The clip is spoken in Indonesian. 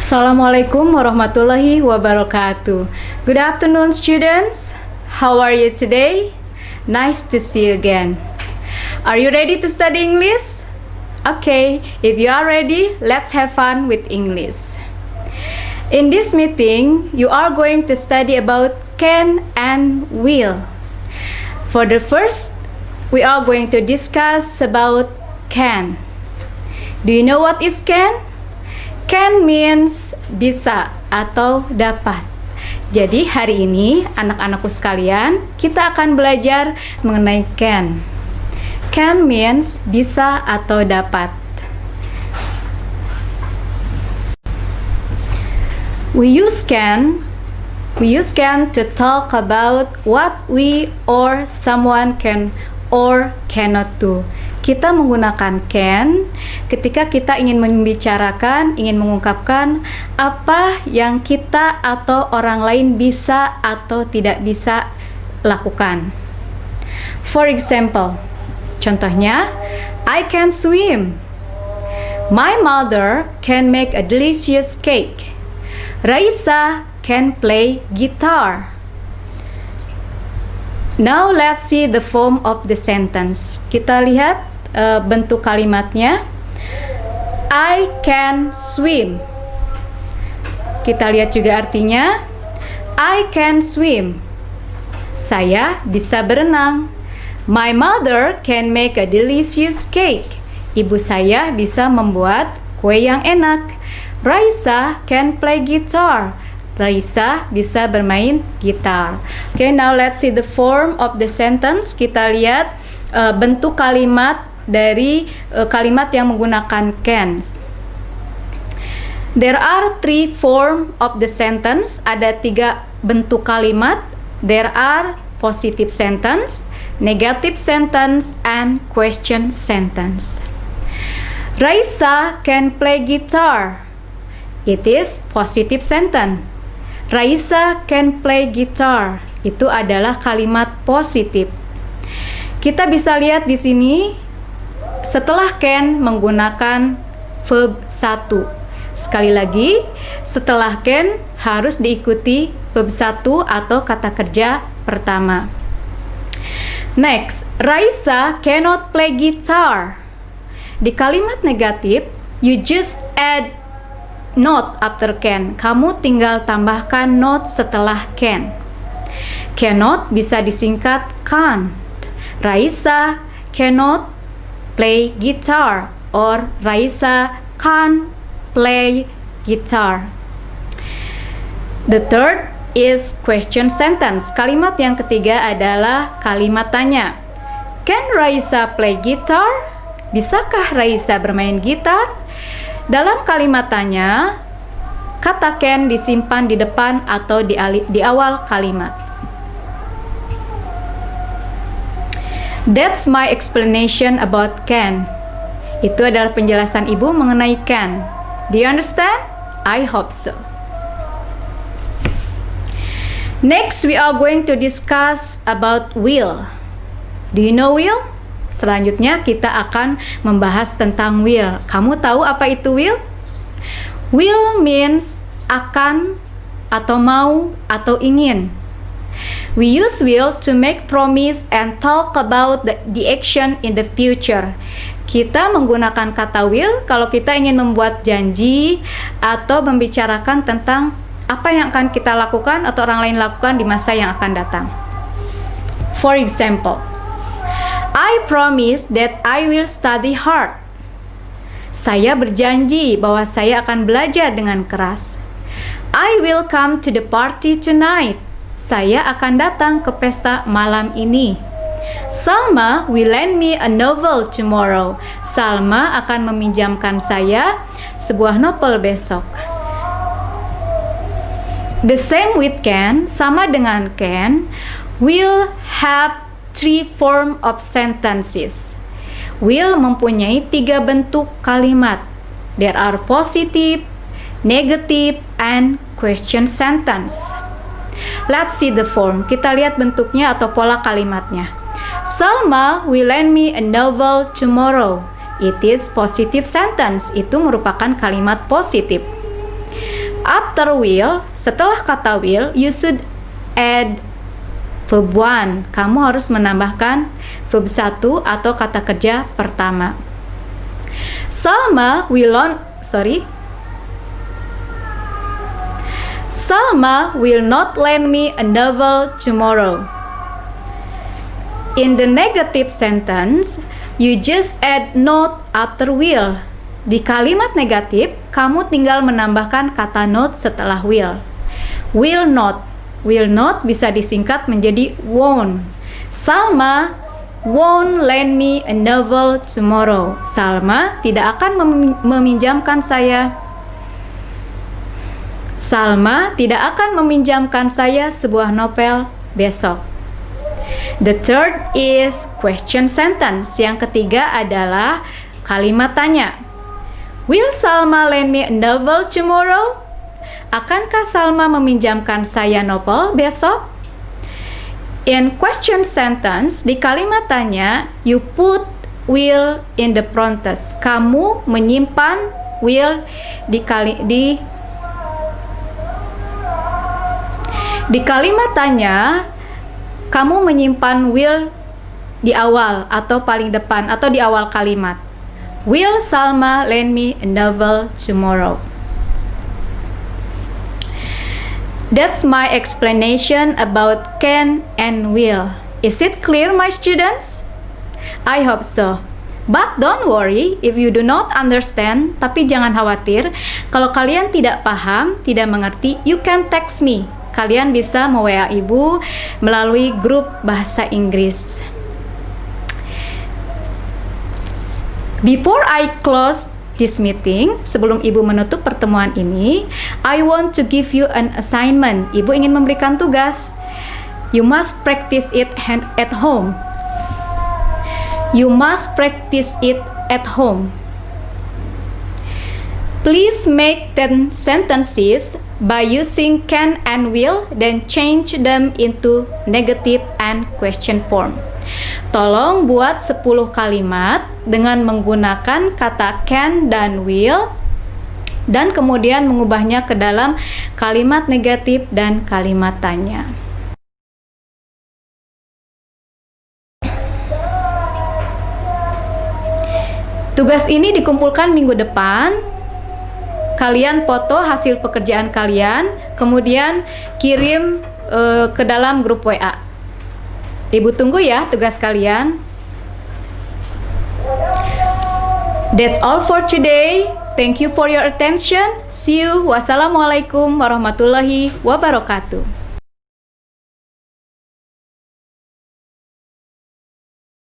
Assalamualaikum warahmatullahi wabarakatuh. Good afternoon, students. How are you today? Nice to see you again. Are you ready to study English? Okay, if you are ready, let's have fun with English. In this meeting, you are going to study about can and will. For the first, we are going to discuss about can. Do you know what is can? Can means bisa atau dapat. Jadi hari ini anak-anakku sekalian, kita akan belajar mengenai can. Can means bisa atau dapat. We use can to talk about what we or someone can or cannot do. Kita menggunakan can ketika kita ingin membicarakan, ingin mengungkapkan apa yang kita atau orang lain bisa atau tidak bisa lakukan. For example, contohnya, I can swim. My mother can make a delicious cake. Raisa can play guitar. Now let's see the form of the sentence. Kita lihat bentuk kalimatnya. I can swim. Kita lihat juga artinya. I can swim. Saya bisa berenang. My mother can make a delicious cake. Ibu saya bisa membuat kue yang enak. Raisa can play guitar. Raisa bisa bermain gitar. Okay, now let's see the form of the sentence. Kita lihat bentuk kalimat dari kalimat yang menggunakan can. There are three form of the sentence. Ada tiga bentuk kalimat. There are positive sentence, negative sentence, and question sentence. Raisa can play guitar. It is positive sentence. Raisa can play guitar. Itu adalah kalimat positif. Kita bisa lihat di sini setelah can menggunakan verb 1. Sekali lagi, setelah can harus diikuti verb 1 atau kata kerja pertama. Next, Raisa cannot play guitar. Di kalimat negatif, you just add not after can. Kamu tinggal tambahkan not setelah can. Cannot bisa disingkat can't. Raisa cannot play guitar or Raisa can't play guitar. The third is question sentence. Kalimat yang ketiga adalah kalimat tanya. Can Raisa play guitar? Bisakah Raisa bermain gitar? Dalam kalimat tanya, kata can disimpan di depan atau di awal kalimat. That's my explanation about can. Itu adalah penjelasan ibu mengenai can. Do you understand? I hope so. Next, we are going to discuss about will. Do you know will? Selanjutnya kita akan membahas tentang will. Kamu tahu apa itu will? Will means akan atau mau atau ingin. We use will to make promise and talk about the action in the future. Kita menggunakan kata will kalau kita ingin membuat janji atau membicarakan tentang apa yang akan kita lakukan atau orang lain lakukan di masa yang akan datang. For example, I promise that I will study hard. Saya berjanji bahwa saya akan belajar dengan keras. I will come to the party tonight. Saya akan datang ke pesta malam ini. Salma will lend me a novel tomorrow. Salma akan meminjamkan saya sebuah novel besok. The same with can, sama dengan can, will have three form of sentences. Will mempunyai tiga bentuk kalimat. There are positive, negative, and question sentence. Let's see the form. Kita lihat bentuknya atau pola kalimatnya. Salma will lend me a novel tomorrow. It is positive sentence. Itu merupakan kalimat positif. After will, setelah kata will, you should add verb 1. Kamu harus menambahkan verb 1 atau kata kerja pertama. Salma will not lend me a novel tomorrow. In the negative sentence, you just add not after will. Di kalimat negatif, kamu tinggal menambahkan kata not setelah will. Will not bisa disingkat menjadi won't. Salma won't lend me a novel tomorrow. Salma tidak akan meminjamkan saya sebuah novel besok. The third is question sentence. Yang ketiga adalah kalimat tanya. Will Salma lend me a novel tomorrow? Akankah Salma meminjamkan saya novel besok? In question sentence, di kalimat tanya, you put will in the parenthesis. Kamu menyimpan will di kalimat tanya, kamu menyimpan will di awal atau paling depan atau di awal kalimat. Will Salma lend me a novel tomorrow? That's my explanation about can and will. Is it clear, my students? I hope so. But don't worry if you do not understand. Tapi jangan khawatir, kalau kalian tidak paham, tidak mengerti, you can text me. Kalian bisa me-WA Ibu melalui grup bahasa Inggris. Before I close this meeting, sebelum Ibu menutup pertemuan ini, I want to give you an assignment. Ibu ingin memberikan tugas. You must practice it at home. Please make 10 sentences by using can and will, then change them into negative and question form. Tolong buat 10 kalimat dengan menggunakan kata can dan will, dan kemudian mengubahnya ke dalam kalimat negatif dan kalimat tanya. Tugas ini dikumpulkan minggu depan. Kalian foto hasil pekerjaan kalian, kemudian kirim ke dalam grup WA. Ibu tunggu ya tugas kalian. That's all for today. Thank you for your attention. See you. Wassalamualaikum warahmatullahi wabarakatuh.